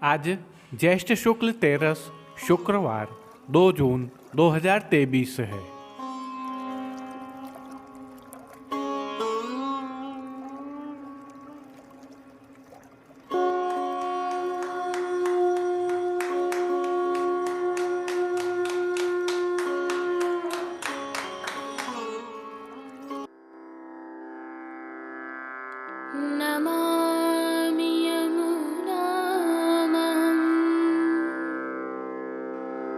आज ज्येष्ठ शुक्ल 13 शुक्रवार 2 जून 2023 है। नमामि यमुनामहं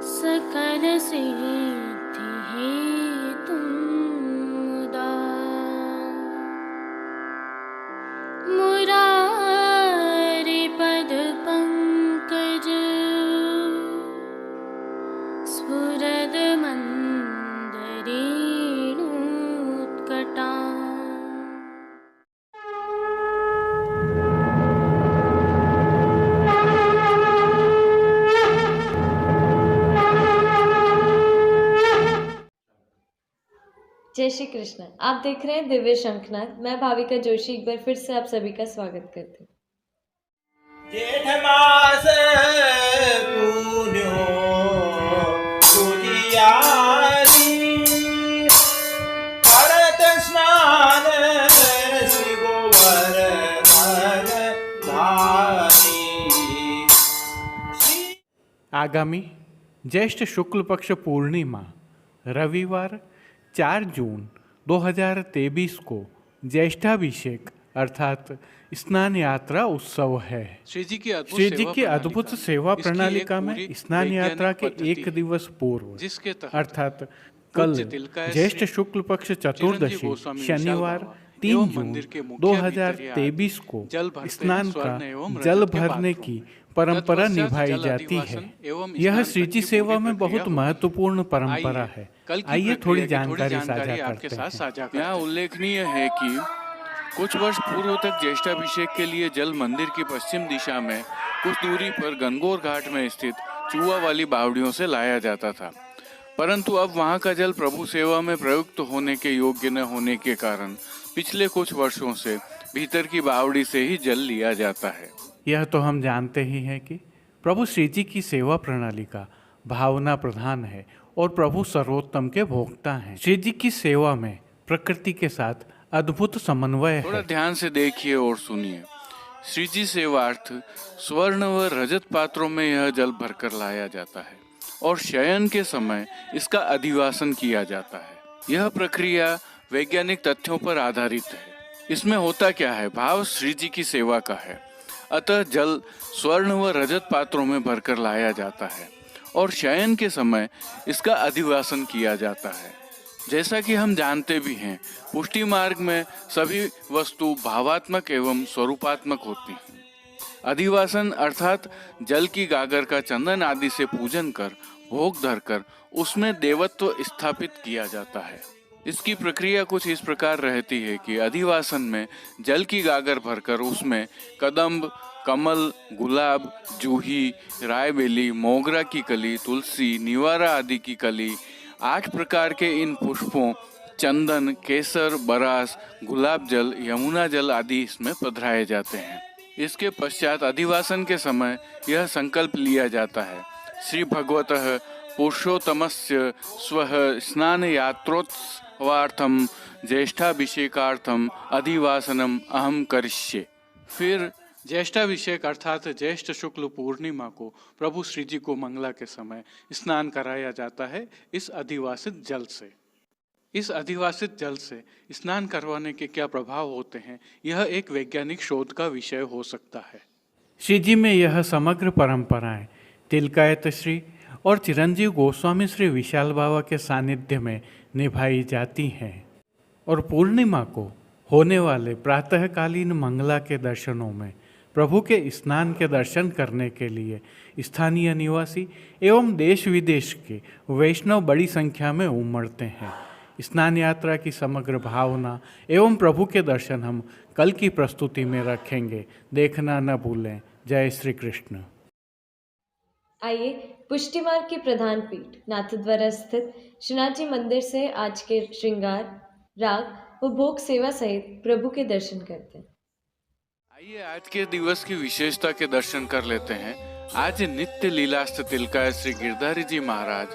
सकलसिद्धिहेतुं मुदा मुरारिपदपङ्कज स्फुरदमन्दरेणुत्कटा। जय श्री कृष्ण। आप देख रहे हैं दिव्य शंखनाद। मैं भाविका जोशी एक बार फिर से आप सभी का स्वागत करती हूँ। जेठ मास पून्यो तुझियारी करत स्नान श्री गोवर्धन धारी। आगामी ज्येष्ठ शुक्ल पक्ष पूर्णिमा रविवार 4 जून 2023 को ज्येष्ठाभिषेक अर्थात स्नान यात्रा उत्सव है। श्री जी की अद्भुत सेवा प्रणालिका में स्नान यात्रा के एक दिवस पूर्व जिसके तहत अर्थात कल ज्येष्ठ शुक्ल पक्ष चतुर्दशी शनिवार 3 जून 2023 को स्नान का जल भरने की परंपरा निभाई जाती है। यह श्रीजी सेवा में बहुत महत्वपूर्ण परंपरा है। आइए थोड़ी जानकारी साझा करते हैं। यहाँ उल्लेखनीय है कि कुछ वर्ष पूर्व तक ज्येष्ठाभिषेक के लिए जल मंदिर की पश्चिम दिशा में कुछ दूरी पर गंगोर घाट में स्थित चुआ वाली बावड़ियों से लाया जाता था, परंतु अब वहां का जल प्रभु सेवा में प्रयुक्त होने के योग्य न होने के कारण पिछले कुछ वर्षों से भीतर की बावड़ी से ही जल लिया जाता है। यह तो हम जानते ही हैं कि प्रभु श्री जी की सेवा प्रणाली का भावना प्रधान है और प्रभु सर्वोत्तम के भोक्ता हैं। श्री जी की सेवा में प्रकृति के साथ अद्भुत समन्वय थोड़ा है। ध्यान से देखिए और सुनिए। श्री जी सेवार्थ स्वर्ण व रजत पात्रों में यह जल भरकर लाया जाता है और शयन के समय इसका अधिवासन किया जाता है। यह प्रक्रिया वैज्ञानिक तथ्यों पर आधारित है। इसमें होता क्या है, भाव श्री जी की सेवा का है, अतः जल स्वर्ण व रजत पात्रों में भरकर लाया जाता है और शयन के समय इसका अधिवासन किया जाता है। जैसा कि हम जानते भी हैं, पुष्टि मार्ग में सभी वस्तु भावात्मक एवं स्वरूपात्मक होती हैं। अधिवासन अर्थात जल की गागर का चंदन आदि से पूजन कर भोग धरकर उसमें देवत्व स्थापित किया जाता है। इसकी प्रक्रिया कुछ इस प्रकार रहती है कि अधिवासन में जल की गागर भरकर उसमें कदम्ब, कमल, गुलाब, जूही, रायबेली, मोगरा की कली, तुलसी, निवारा आदि की कली, 8 प्रकार के इन पुष्पों, चंदन, केसर, बरास, गुलाब जल, यमुना जल आदि इसमें पधराए जाते हैं। इसके पश्चात अधिवासन के समय यह संकल्प लिया जाता है, श्री भगवतः पुरुषोत्तमस्य स्वः स्नान यात्रोत्सवार्थम ज्येष्ठाभिषेकार्थम अधिवासनम अहम करिष्ये। फिर ज्येष्ठाभिषेक अर्थात ज्येष्ठ शुक्ल पूर्णिमा को प्रभु श्री जी को मंगला के समय स्नान कराया जाता है इस अधिवासित जल से। इस अधिवासित जल से स्नान करवाने के क्या प्रभाव होते हैं, यह एक वैज्ञानिक शोध का विषय हो सकता है। श्री जी में यह समग्र परंपराएं तिलकायत श्री और चिरंजीव गोस्वामी श्री विशाल बाबा के सानिध्य में निभाई जाती हैं और पूर्णिमा को होने वाले प्रातःकालीन मंगला के दर्शनों में प्रभु के स्नान के दर्शन करने के लिए स्थानीय निवासी एवं देश विदेश के वैष्णव बड़ी संख्या में उमड़ते हैं। स्नान यात्रा की समग्र भावना एवं प्रभु के दर्शन हम कल की प्रस्तुति में रखेंगे, देखना न भूलें। जय श्री कृष्ण। आइए पुष्टि मार्ग की प्रधान पीठ नाथद्वारा स्थित श्रीनाथ जी मंदिर से आज के श्रृंगार, राग व भोग सेवा सहित प्रभु के दर्शन करते हैं। आइए आज के दिवस की विशेषता के दर्शन कर लेते हैं। आज नित्य लीलास्थ तिलकाय श्री गिरधारी जी महाराज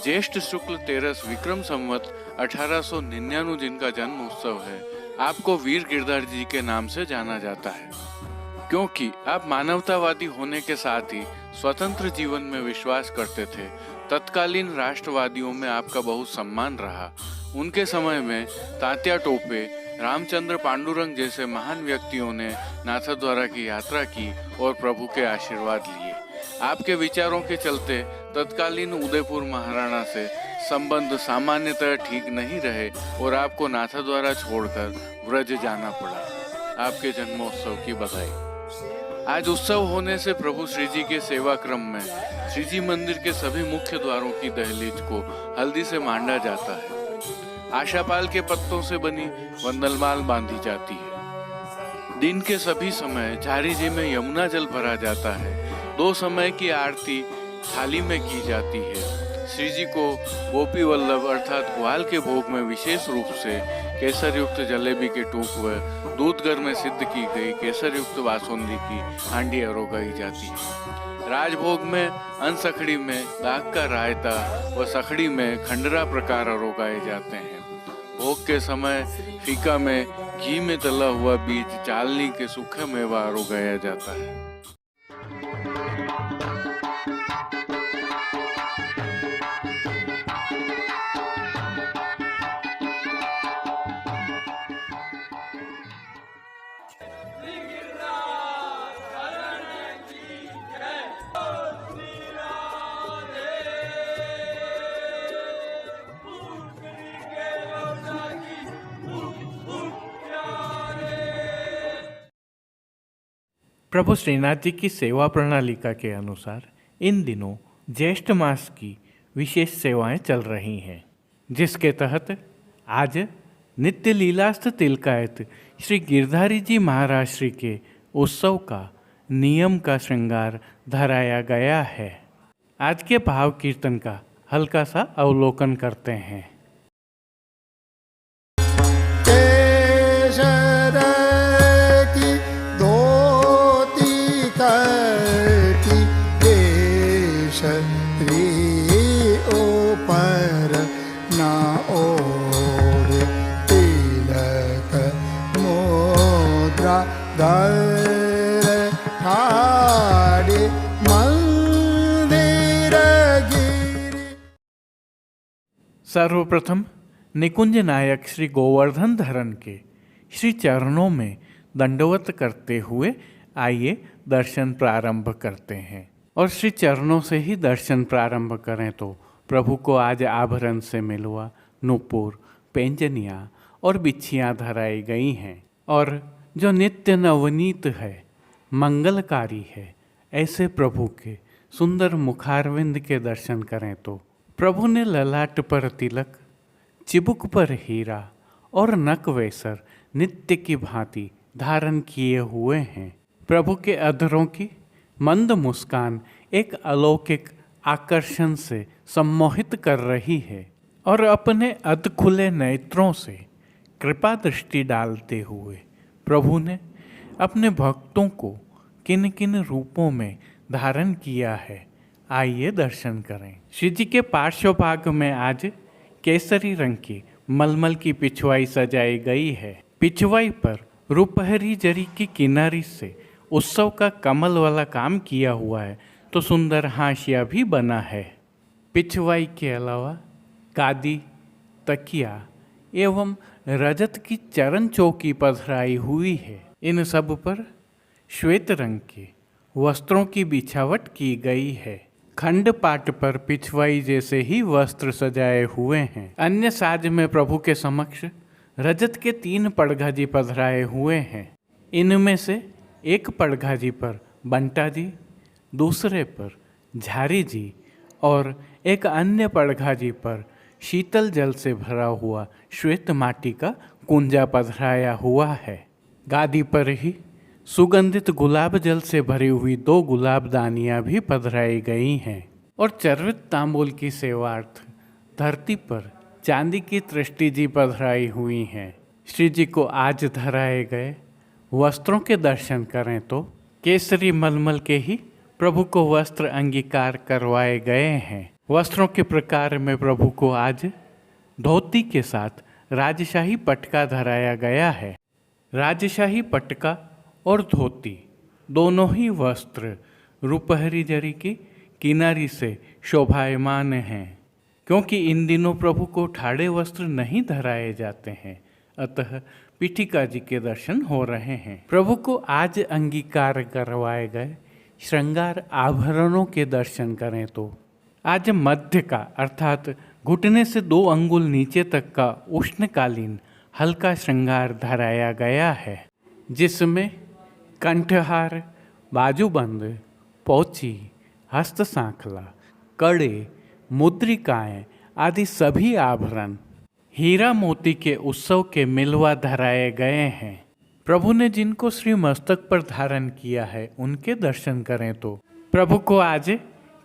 ज्येष्ठ शुक्ल 13 विक्रम संवत 1899 जिनका जन्म उत्सव है, आपको वीर गिरधारी जी के नाम से जाना जाता है, क्योंकि आप मानवतावादी होने के साथ ही स्वतंत्र जीवन में विश्वास करते थे। तत्कालीन राष्ट्रवादियों में आपका बहुत सम्मान रहा। उनके समय में तात्या टोपे, रामचंद्र पांडुरंग जैसे महान व्यक्तियों ने नाथद्वारा की यात्रा की और प्रभु के आशीर्वाद लिए। आपके विचारों के चलते तत्कालीन उदयपुर महाराणा से संबंध सामान्यतः ठीक नहीं रहे और आपको नाथद्वारा छोड़कर व्रज जाना पड़ा। आपके जन्मोत्सव की बधाई। आज उत्सव होने से प्रभु श्री जी के सेवा क्रम में श्री जी मंदिर के सभी मुख्य द्वारों की दहलीज को हल्दी से मांडा जाता है। आशापाल के पत्तों से बनी वंदलमाल बांधी जाती है। दिन के सभी समय झारी जी में यमुना जल भरा जाता है। 2 समय की आरती थाली में की जाती है। श्री जी को गोपी वल्लभ अर्थात ग्वाल के भोग में विशेष रूप से केसर युक्त जलेबी के टूक व दूधगर में सिद्ध की गई केसर युक्त बासुंदी की हांडी अरोगाई जाती है। राजभोग में अनसखड़ी में दाग का रायता व सखड़ी में खंडरा प्रकार अरोगाए जाते हैं। भोग के समय फीका में घी में तला हुआ बीज चालनी के सूखे मेवा अरोगाया जाता है। प्रभु श्रीनाथ जी की सेवा प्रणालिका के अनुसार इन दिनों ज्येष्ठ मास की विशेष सेवाएं चल रही हैं, जिसके तहत आज नित्य लीलास्थ तिलकायत श्री गिरधारी जी महाराज श्री के उत्सव का नियम का श्रृंगार धराया गया है। आज के भाव कीर्तन का हल्का सा अवलोकन करते हैं। सर्वप्रथम निकुंज नायक श्री गोवर्धन धरन के श्री चरणों में दंडवत करते हुए आइए दर्शन प्रारंभ करते हैं। और श्री चरणों से ही दर्शन प्रारंभ करें तो प्रभु को आज आभरण से मिलवा, नूपुर, पैंजनियाँ और बिच्छियाँ धराई गई हैं और जो नित्य नवनीत है, मंगलकारी है, ऐसे प्रभु के सुंदर मुखारविंद के दर्शन करें तो प्रभु ने ललाट पर तिलक, चिबुक पर हीरा और नक वेसर नित्य की भांति धारण किए हुए हैं। प्रभु के अधरों की मंद मुस्कान एक अलौकिक आकर्षण से सम्मोहित कर रही है और अपने अध खुले नेत्रों से कृपा दृष्टि डालते हुए प्रभु ने अपने भक्तों को किन किन रूपों में धारण किया है, आइए दर्शन करें। श्री जी के पार्श्वभाग में आज केसरी रंग की मलमल की पिछवाई सजाई गई है। पिछवाई पर रुपहरी जरी की किनारी से उत्सव का कमल वाला काम किया हुआ है, तो सुंदर हाशिया भी बना है। पिछवाई के अलावा गादी, तकिया एवं रजत की चरण चौकी पधराई हुई है। इन सब पर श्वेत रंग के वस्त्रों की बिछावट की गई है। खंड पाट पर पिछवाई जैसे ही वस्त्र सजाए हुए हैं। अन्य साज में प्रभु के समक्ष रजत के 3 पड़घाजी पधराए हुए हैं। इनमें से एक पड़घाजी पर बंटा जी, दूसरे पर झारी जी और एक अन्य पड़घाजी पर शीतल जल से भरा हुआ श्वेत माटी का कुंजा पधराया हुआ है। गादी पर ही सुगंधित गुलाब जल से भरी हुई 2 गुलाबदानियाँ भी पधराई गई हैं और चर्वित तांबूल की सेवार्थ धरती पर चांदी की तृष्टि जी पधराई हुई हैं। श्री जी को आज धराए गए वस्त्रों के दर्शन करें तो केसरी मलमल के ही प्रभु को वस्त्र अंगीकार करवाए गए हैं। वस्त्रों के प्रकार में प्रभु को आज धोती के साथ राजशाही पटका धराया गया है। राजशाही पटका और धोती दोनों ही वस्त्र रुपहरी जरी की किनारी से शोभायमान हैं, क्योंकि इन दिनों प्रभु को ठाड़े वस्त्र नहीं धराए जाते हैं, अतः पीठिका जी के दर्शन हो रहे हैं। प्रभु को आज अंगीकार करवाए गए श्रृंगार आभरणों के दर्शन करें तो आज मध्य का अर्थात घुटने से 2 अंगुल नीचे तक का उष्णकालीन हल्का श्रृंगार धराया गया है, जिसमें कंठहार, बाजूबंद, पोची, हस्त सांखला, कड़े, मुद्रिकाएं आदि सभी आभरण हीरा मोती के उत्सव के मिलवा धराए गए हैं। प्रभु ने जिनको श्री मस्तक पर धारण किया है उनके दर्शन करें तो प्रभु को आज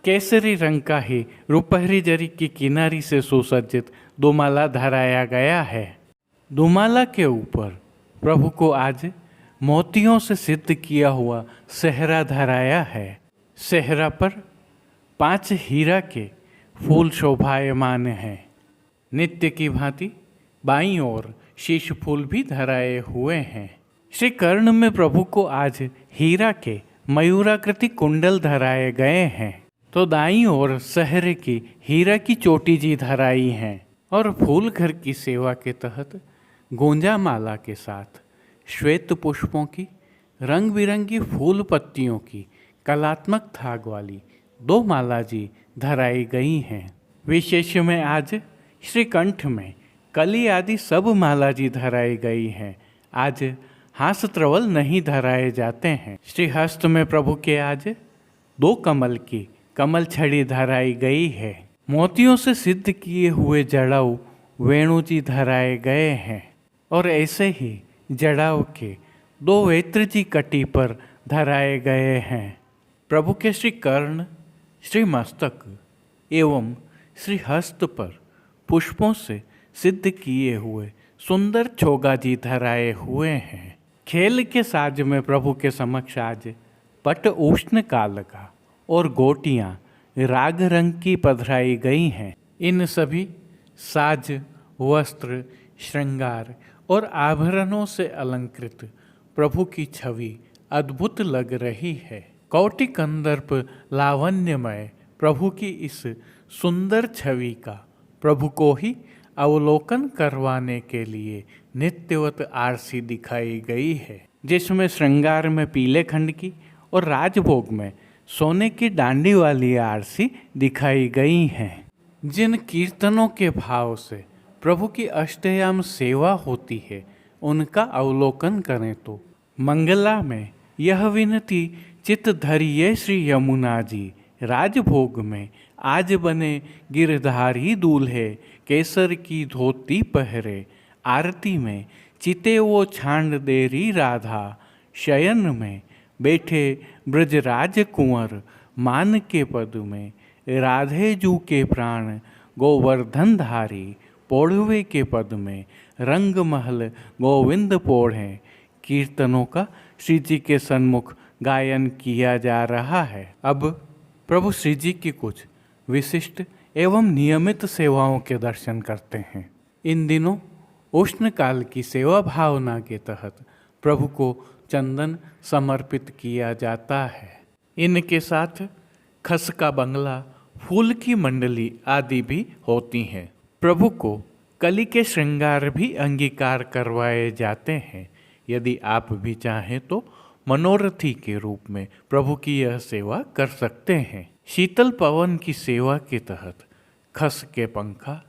केसरी रंग का ही रुपहरी जरी की किनारी से सुसज्जित दुमाला धराया गया है। दुमाला के ऊपर प्रभु को आज मोतियों से सिद्ध किया हुआ सेहरा धराया है। सेहरा पर 5 हीरा के फूल शोभायमान हैं। नित्य की भांति बाईं ओर शीश फूल भी धराए हुए हैं। श्री कर्ण में प्रभु को आज हीरा के मयूराकृति कुंडल धराए गए हैं, तो दाईं ओर सहरे की हीरा की चोटी जी धराई हैं और फूल घर की सेवा के तहत गोंजा माला के साथ श्वेत पुष्पों की रंग बिरंगी फूल पत्तियों की कलात्मक थाग वाली 2 माला जी धराई गई हैं। विशेष में आज श्री कंठ में कली आदि सब माला जी धराई गई हैं। आज हास त्रवल नहीं धराए जाते हैं। श्री हस्त में प्रभु के आज 2 कमल की कमल छड़ी धराई गई है। मोतियों से सिद्ध किए हुए जड़ाऊ वेणु जी धराए गए हैं और ऐसे ही जड़ाऊ के 2 वेत्र जी कटी पर धराए गए हैं। प्रभु के श्री कर्ण, श्री मस्तक एवं श्री हस्त पर पुष्पों से सिद्ध किए हुए सुंदर चोगा जी धराए हुए हैं। खेल के साज में प्रभु के समक्ष आज पट उष्ण काल का और गोटियां राग रंग की पधराई गई हैं। इन सभी साज, वस्त्र, श्रृंगार और आभरणों से अलंकृत प्रभु की छवि अद्भुत लग रही है। कौटि कंदर्प लावण्यमय प्रभु की इस सुंदर छवि का प्रभु को ही अवलोकन करवाने के लिए नित्यवत आरसी दिखाई गई है, जिसमें श्रृंगार में पीले खंड की और राजभोग में सोने की डांडी वाली आरसी दिखाई गई हैं। जिन कीर्तनों के भाव से प्रभु की अष्टयाम सेवा होती है उनका अवलोकन करें तो मंगला में यह विनती चित धरिये श्री यमुना जी, राजभोग में आज बने गिरधारी दूल्हे, केसर की धोती पहरे, आरती में चिते वो छांड देरी राधा, शयन में बैठे ब्रजराज कुंवर, मान के पद में राधे जू के प्राण, गोवर्धन धारी, पौढ़वे के पद में रंग महल गोविंद पौढ़े। कीर्तनों का श्री जी के सन्मुख गायन किया जा रहा है। अब प्रभु श्री जी की कुछ विशिष्ट एवं नियमित सेवाओं के दर्शन करते हैं। इन दिनों उष्ण काल की सेवा भावना के तहत प्रभु को चंदन समर्पित किया जाता है। इनके साथ खस का बंगला, फूल की मंडली आदि भी होती हैं। प्रभु को कली के श्रृंगार भी अंगीकार करवाए जाते हैं। यदि आप भी चाहें तो मनोरथी के रूप में प्रभु की यह सेवा कर सकते हैं। शीतल पवन की सेवा के तहत खस के पंखा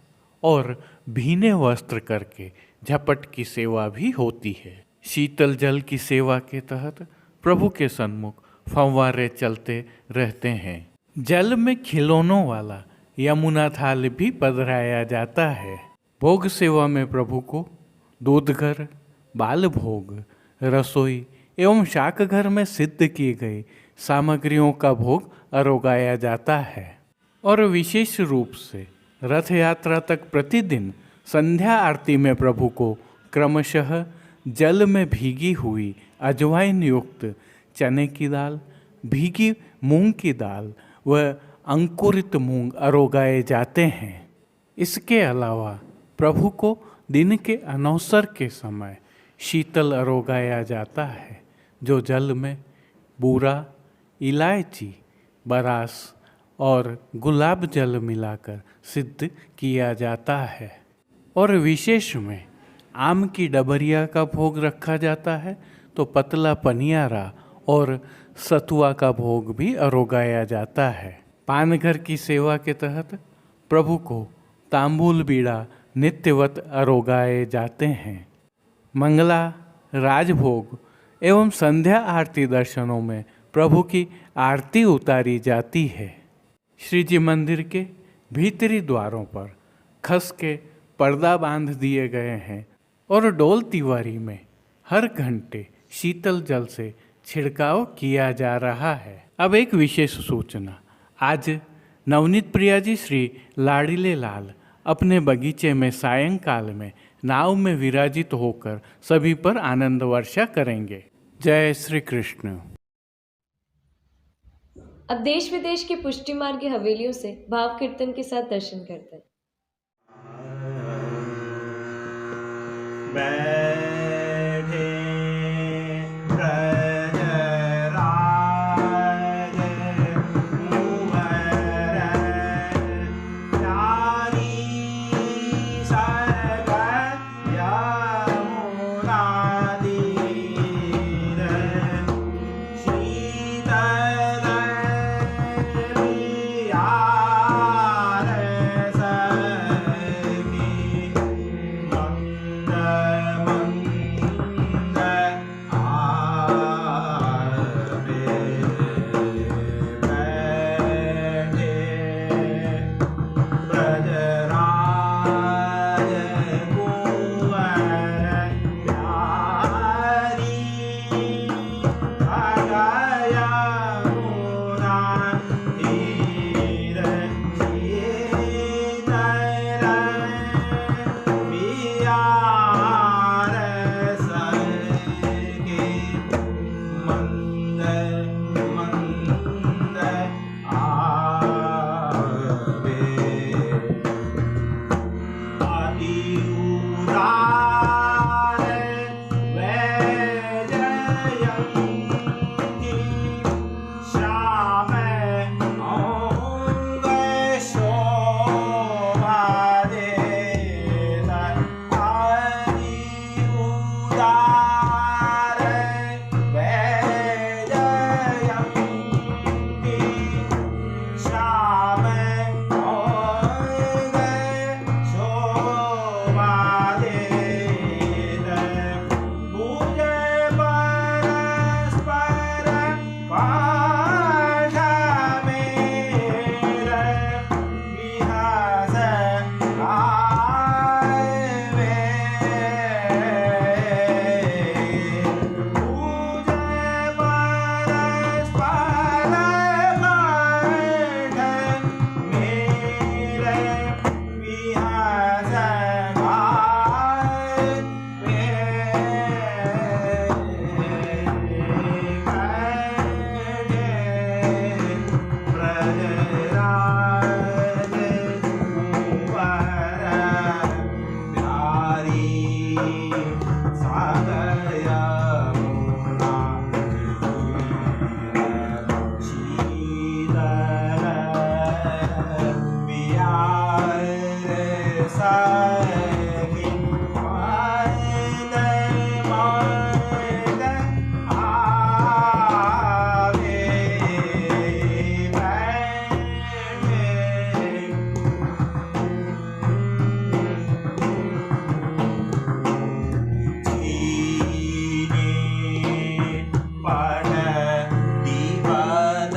और भीने वस्त्र करके झपट की सेवा भी होती है। शीतल जल की सेवा के तहत प्रभु के सन्मुख फव्वारे चलते रहते हैं। जल में खिलौनों वाला यमुना थाल भी पधराया जाता है। भोग सेवा में प्रभु को दूधघर, बाल भोग, रसोई एवं शाक घर में सिद्ध की गई सामग्रियों का भोग अरोगाया जाता है और विशेष रूप से रथ यात्रा तक प्रतिदिन संध्या आरती में प्रभु को क्रमशः जल में भीगी हुई अजवाइन युक्त चने की दाल, भीगी मूंग की दाल व अंकुरित मूंग अरोगाए जाते हैं। इसके अलावा प्रभु को दिन के अनौसर के समय शीतल अरोगाया जाता है, जो जल में बूरा, इलायची, बरास और गुलाब जल मिलाकर सिद्ध किया जाता है। और विशेष में आम की डबरिया का भोग रखा जाता है, तो पतला पनियारा और सतुआ का भोग भी अरोगाया जाता है। पानघर की सेवा के तहत प्रभु को तांबूल बीड़ा नित्यवत अरोगाए जाते हैं। मंगला, राजभोग एवं संध्या आरती दर्शनों में प्रभु की आरती उतारी जाती है। श्री जी मंदिर के भीतरी द्वारों पर खस के पर्दा बांध दिए गए हैं और डोल तिवारी में हर घंटे शीतल जल से छिड़काव किया जा रहा है। अब एक विशेष सूचना, आज नवनीत प्रिया जी श्री लाड़ीले लाल अपने बगीचे में सायंकाल में नाव में विराजित होकर सभी पर आनंद वर्षा करेंगे। जय श्री कृष्ण। अब देश विदेश के पुष्टि मार्ग की हवेलियों से भाव कीर्तन के साथ दर्शन करते हैं। बैठे ब्रजराज मुवर नारी सग यमुना तीर शीतल बिहार सखी मंद मंद आवे बैठे ब्रजराज कुंवर प्यारी भगया मुना तीर शीतल बिहार सखी मंद मंद आवे अति उदार वैजयंती श्याम अंग शोभा देत अति उदार वैजयंती श्याम अंग शोभा देत पूजे परस्पर पाठ मेर विहस आवे पूजे परस्पर पाठ मेर विहस ब्रजराज कुंवर प्यारी सागर यमुना तीर शीतल बिहार सखी मंद मंद आवे बैठे पढ़ दिवद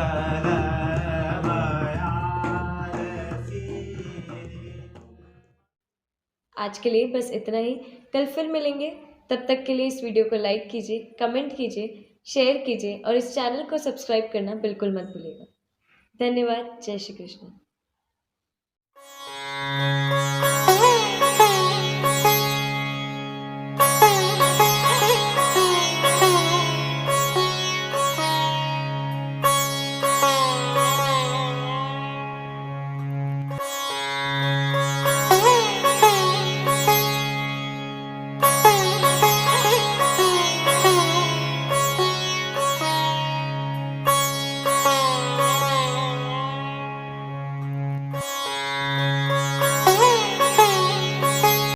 शीतल बयार सीरी। आज के लिए बस इतना ही। कल फिर मिलेंगे। तब तक के लिए इस वीडियो को लाइक कीजिए, कमेंट कीजिए, शेयर कीजिए और इस चैनल को सब्सक्राइब करना बिल्कुल मत भूलिएगा। धन्यवाद। जय श्री कृष्ण।